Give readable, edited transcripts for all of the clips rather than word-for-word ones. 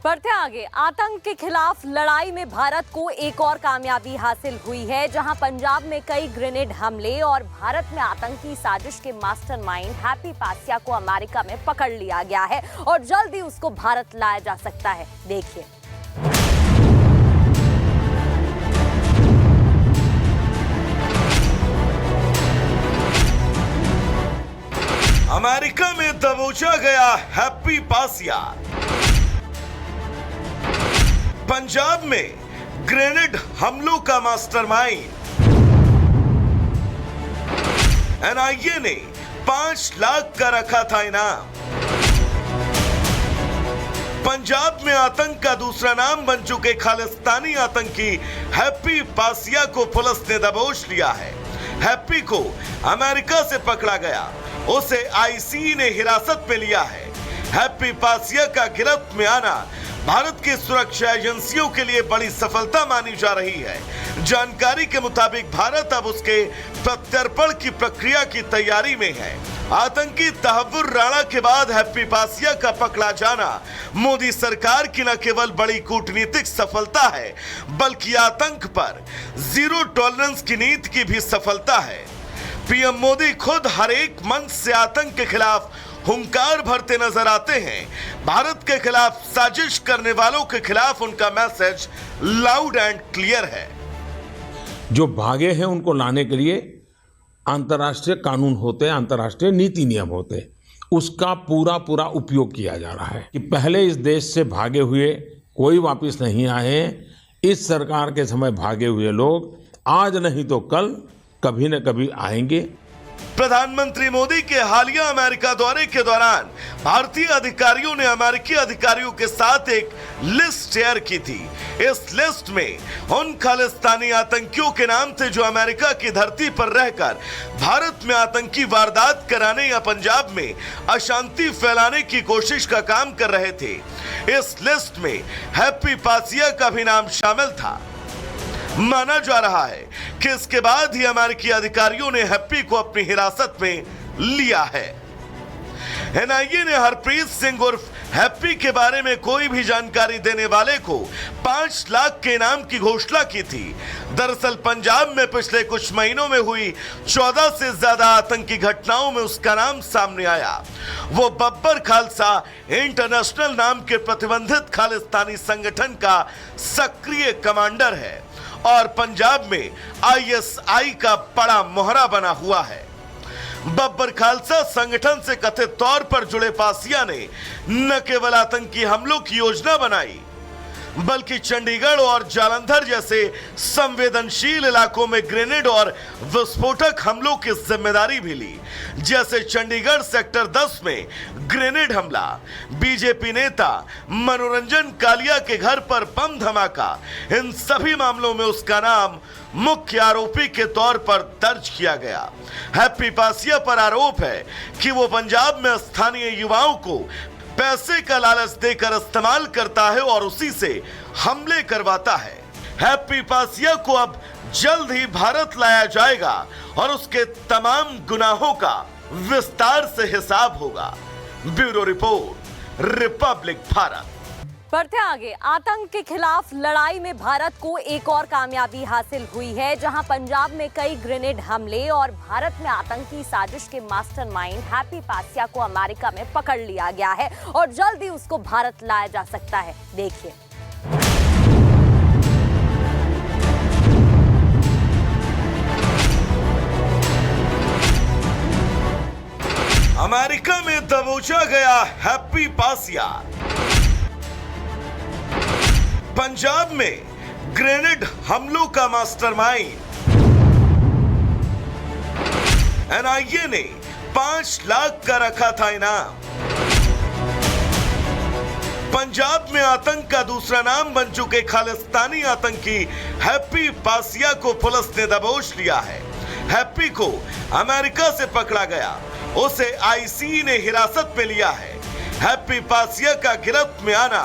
बढ़ते आगे, आतंक के खिलाफ लड़ाई में भारत को एक और कामयाबी हासिल हुई है, जहां पंजाब में कई ग्रेनेड हमले और भारत में आतंकी साजिश के मास्टरमाइंड हैप्पी पासिया को अमेरिका में पकड़ लिया गया है और जल्द ही उसको भारत लाया जा सकता है। देखिए। अमेरिका में दबोचा गया हैप्पी पासिया। पंजाब में ग्रेनेड हमलों का मास्टरमाइंड। एनआईए ने 5 लाख का रखा था इनाम। पंजाब में आतंक का दूसरा नाम बन चुके खालिस्तानी आतंकी हैप्पी पासिया को पुलिस ने दबोच लिया है। हैप्पी को अमेरिका से पकड़ा गया, उसे आईसी ने हिरासत में लिया है। हैप्पी पासिया का गिरफ्त में आना भारत की सुरक्षा एजेंसियों के लिए बड़ी सफलता मानी जा रही है। जानकारी के मुताबिक भारत अब उसके प्रत्यर्पण की प्रक्रिया की तैयारी में है। आतंकी तहव्वुर राणा के बाद हैप्पी पासिया का पकड़ा जाना मोदी सरकार की न केवल बड़ी कूटनीतिक सफलता है, बल्कि आतंक पर जीरो टॉलरेंस की नीति की भी सफलता है। पीएम मोदी खुद हर एक मंच से आतंक के खिलाफ हुंकार भरते नजर आते हैं। भारत के खिलाफ साजिश करने वालों के खिलाफ उनका मैसेज लाउड एंड क्लियर है। जो भागे हैं उनको लाने के लिए अंतर्राष्ट्रीय कानून होते हैं, अंतर्राष्ट्रीय नीति नियम होते हैं, उसका पूरा उपयोग किया जा रहा है कि पहले इस देश से भागे हुए कोई वापस नहीं आए। इस सरकार के समय भागे हुए लोग आज नहीं तो कल कभी न कभी आएंगे। प्रधानमंत्री मोदी के हालिया अमेरिका दौरे के दौरान भारतीय अधिकारियों ने अमेरिकी अधिकारियों के साथ एक लिस्ट शेयर की थी। इस लिस्ट में उन खालिस्तानी आतंकियों के नाम थे जो अमेरिका की धरती पर रहकर भारत में आतंकी वारदात कराने या पंजाब में अशांति फैलाने की कोशिश का काम कर रहे थे। इस लिस्ट में हैप्पी पासिया का भी नाम शामिल था। माना जा रहा है कि इसके बाद ही अमेरिकी अधिकारियों ने हैप्पी को अपनी हिरासत में लिया है। एनआईए ने हरप्रीत सिंह उर्फ हैप्पी के बारे में कोई भी जानकारी देने वाले को 5 लाख के इनाम की घोषणा की थी। दरअसल पंजाब में पिछले कुछ महीनों में हुई 14 से ज्यादा आतंकी घटनाओं में उसका नाम सामने आया। वो बब्बर खालसा इंटरनेशनल नाम के प्रतिबंधित खालिस्तानी संगठन का सक्रिय कमांडर है और पंजाब में आईएसआई का बड़ा मोहरा बना हुआ है। बब्बर खालसा संगठन से कथित तौर पर जुड़े पासिया ने न केवल आतंकी हमलों की योजना बनाई, बल्कि चंडीगढ़ और जालंधर जैसे संवेदनशील इलाकों में ग्रेनेड और विस्फोटक हमलों की जिम्मेदारी भी ली। जैसे चंडीगढ़ सेक्टर 10 में ग्रेनेड हमला, बीजेपी नेता मनोरंजन कालिया के घर पर बम धमाका, इन सभी मामलों में उसका नाम मुख्य आरोपी के तौर पर दर्ज किया गया। हैप्पी पासिया पर आरोप है कि वो पंजाब में स्थानीय युवाओं को पैसे का लालच देकर इस्तेमाल करता है और उसी से हमले करवाता है। हैप्पी पासिया को अब जल्द ही भारत लाया जाएगा और उसके तमाम गुनाहों का विस्तार से हिसाब होगा। Bureau report, Republic Bharat. बढ़ते आगे, आतंक के खिलाफ लड़ाई में भारत को एक और कामयाबी हासिल हुई है, जहां पंजाब में कई ग्रेनेड हमले और भारत में आतंकी साजिश के मास्टरमाइंड हैप्पी पासिया को अमेरिका में पकड़ लिया गया है और जल्द ही उसको भारत लाया जा सकता है। देखिए। अमेरिका में दबोचा गया हैप्पी पासिया। पंजाब में ग्रेनेड हमलों का मास्टरमाइंड। एनआईए ने 5 लाख का रखा था इनाम। पंजाब में आतंक का दूसरा नाम बन चुके खालिस्तानी आतंकी हैप्पी पासिया को पुलिस ने दबोच लिया है। हैप्पी को अमेरिका से पकड़ा गया, उसे आईसी ने हिरासत में लिया है। हैप्पी पासिया का गिरफ्त में आना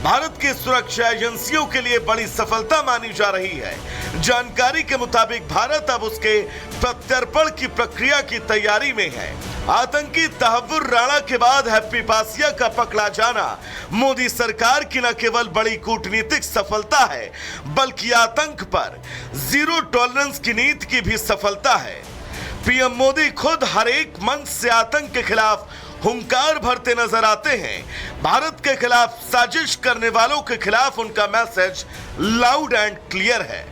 भारत की सुरक्षा एजेंसियों के लिए बड़ी सफलता मानी जा रही है। जानकारी के मुताबिक भारत अब उसके प्रत्यर्पण की प्रक्रिया की तैयारी में है। आतंकी तहव्वुर राणा के बाद हैप्पी पासिया का पकड़ा जाना मोदी सरकार की न केवल बड़ी कूटनीतिक सफलता है, बल्कि आतंक पर जीरो टॉलरेंस की नीति की भी सफलता है। पीएम मोदी खुद हर एक मंच से आतंक के खिलाफ हुंकार भरते नजर आते हैं। भारत के खिलाफ साजिश करने वालों के खिलाफ उनका मैसेज लाउड एंड क्लियर है।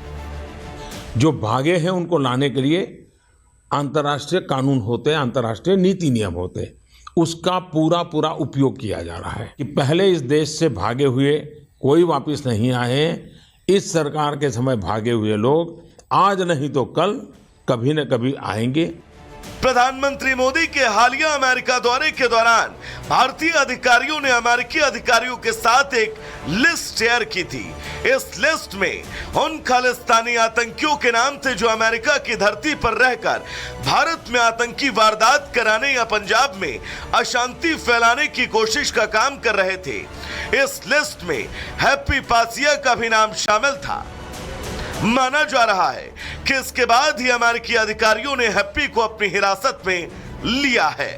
जो भागे हैं उनको लाने के लिए अंतर्राष्ट्रीय कानून होते हैं, अंतर्राष्ट्रीय नीति नियम होते हैं, उसका पूरा पूरा उपयोग किया जा रहा है कि पहले इस देश से भागे हुए कोई वापस नहीं आए हैं। इस सरकार के समय भागे हुए लोग आज नहीं तो कल कभी न कभी आएंगे। प्रधानमंत्री मोदी के हालिया अमेरिका दौरे के दौरान भारतीय अधिकारियों ने अमेरिकी अधिकारियों के साथ एक लिस्ट शेयर की थी। इस लिस्ट में उन खालिस्तानी आतंकियों के नाम थे जो अमेरिका की धरती पर रहकर भारत में आतंकी वारदात कराने या पंजाब में अशांति फैलाने की कोशिश का काम कर रहे थे। इस लिस्ट में हैप्पी पासिया का भी नाम शामिल था। माना जा रहा है कि इसके बाद ही अमेरिकी अधिकारियों ने हैप्पी को अपनी हिरासत में लिया है।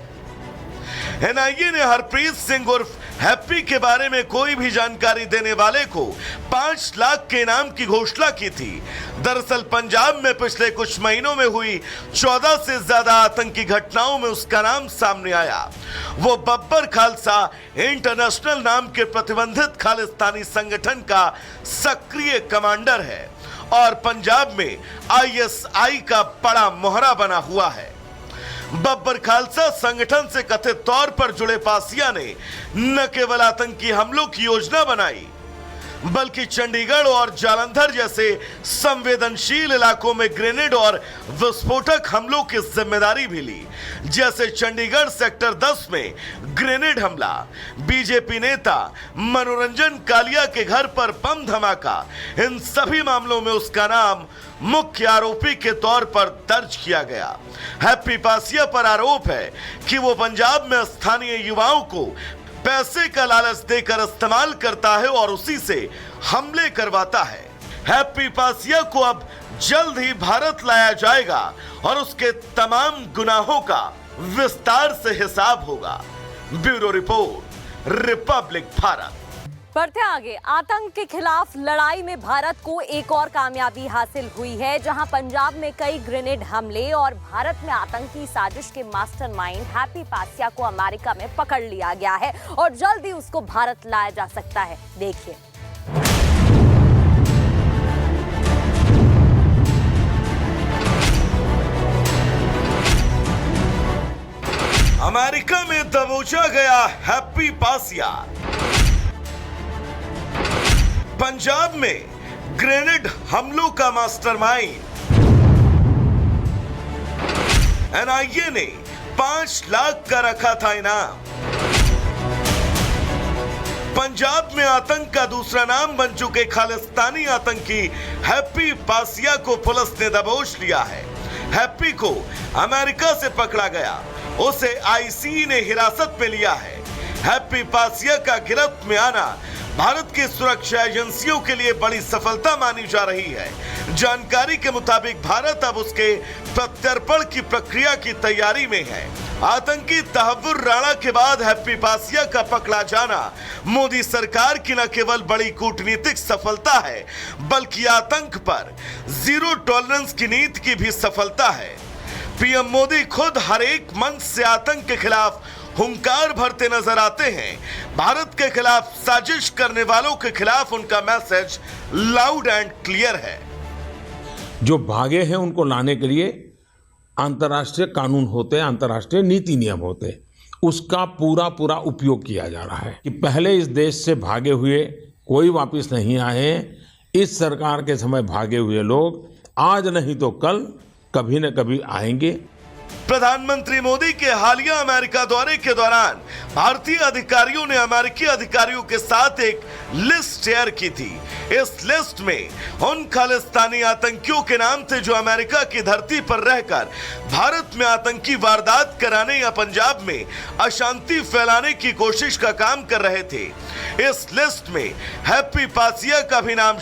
एनआईए ने हरप्रीत सिंह उर्फ हैप्पी के बारे में कोई भी जानकारी देने वाले को 5 लाख के इनाम की घोषणा की थी। दरअसल पंजाब में पिछले कुछ महीनों में हुई 14 से ज्यादा आतंकी घटनाओं में उसका नाम सामने आया। वो बब्बर खालसा इंटरनेशनल नाम के प्रतिबंधित खालिस्तानी संगठन का सक्रिय कमांडर है और पंजाब में आईएसआई का बड़ा मोहरा बना हुआ है। बब्बर खालसा संगठन से कथित तौर पर जुड़े पासिया ने न केवल आतंकी हमलों की योजना बनाई, बल्कि चंडीगढ़ और जालंधर जैसे संवेदनशील इलाकों में ग्रेनेड और विस्फोटक हमलों की जिम्मेदारी भी ली। जैसे चंडीगढ़ सेक्टर 10 में ग्रेनेड हमला, बीजेपी नेता मनोरंजन कालिया के घर पर बम धमाका, इन सभी मामलों में उसका नाम मुख्य आरोपी के तौर पर दर्ज किया गया। हैप्पी पासिया पर आरोप है कि वो पंजाब में स्थानीय युवाओं को पैसे का लालच देकर इस्तेमाल करता है और उसी से हमले करवाता है। हैप्पी पासिया को अब जल्द ही भारत लाया जाएगा और उसके तमाम गुनाहों का विस्तार से हिसाब होगा। Bureau report, Republic Bharat. बढ़ते आगे, आतंक के खिलाफ लड़ाई में भारत को एक और कामयाबी हासिल हुई है, जहां पंजाब में कई ग्रेनेड हमले और भारत में आतंकी साजिश के मास्टरमाइंड हैप्पी पासिया को अमेरिका में पकड़ लिया गया है और जल्द ही उसको भारत लाया जा सकता है। देखिए। अमेरिका में दबोचा गया हैप्पी पासिया। पंजाब में ग्रेनेड हमलों का मास्टरमाइंड। एनआईए ने 5 लाख का रखा था इनाम। पंजाब में आतंक का दूसरा नाम बन चुके खालिस्तानी आतंकी हैप्पी पासिया को पुलिस ने दबोच लिया है। हैप्पी को अमेरिका से पकड़ा गया, उसे आईसी ने हिरासत में लिया है। हैप्पी पासिया का गिरफ्त में आना भारत की सुरक्षा एजेंसियों के लिए बड़ी सफलता मानी जा रही है। जानकारी के मुताबिक भारत अब उसके प्रत्यर्पण की प्रक्रिया की तैयारी में है। आतंकी तहव्वुर राणा के बाद हैप्पी पासिया का पकड़ा जाना मोदी सरकार की न केवल बड़ी कूटनीतिक सफलता है, बल्कि आतंक पर जीरो टॉलरेंस की नीति की भी सफलता है। पीएम मोदी खुद हर एक मंच से आतंक के खिलाफ हुंकार भरते नजर आते हैं। भारत के खिलाफ साजिश करने वालों के खिलाफ उनका मैसेज लाउड एंड क्लियर है। जो भागे हैं उनको लाने के लिए अंतर्राष्ट्रीय कानून होते हैं, अंतर्राष्ट्रीय नीति नियम होते हैं, उसका पूरा पूरा उपयोग किया जा रहा है कि पहले इस देश से भागे हुए कोई वापस नहीं आए हैं। इस सरकार के समय भागे हुए लोग आज नहीं तो कल कभी न कभी आएंगे। प्रधानमंत्री मोदी के हालिया अमेरिका दौरे के दौरान भारतीय अधिकारियों ने अमेरिकी अधिकारियों के साथ एक लिस्ट शेयर की थी। इस लिस्ट में उन खालिस्तानी आतंकियों के नाम थे जो अमेरिका की धरती पर रहकर भारत में आतंकी वारदात कराने या पंजाब में अशांति फैलाने की कोशिश का काम कर रहे थे। इस लिस्ट में हैप्पी पासिया का भी नाम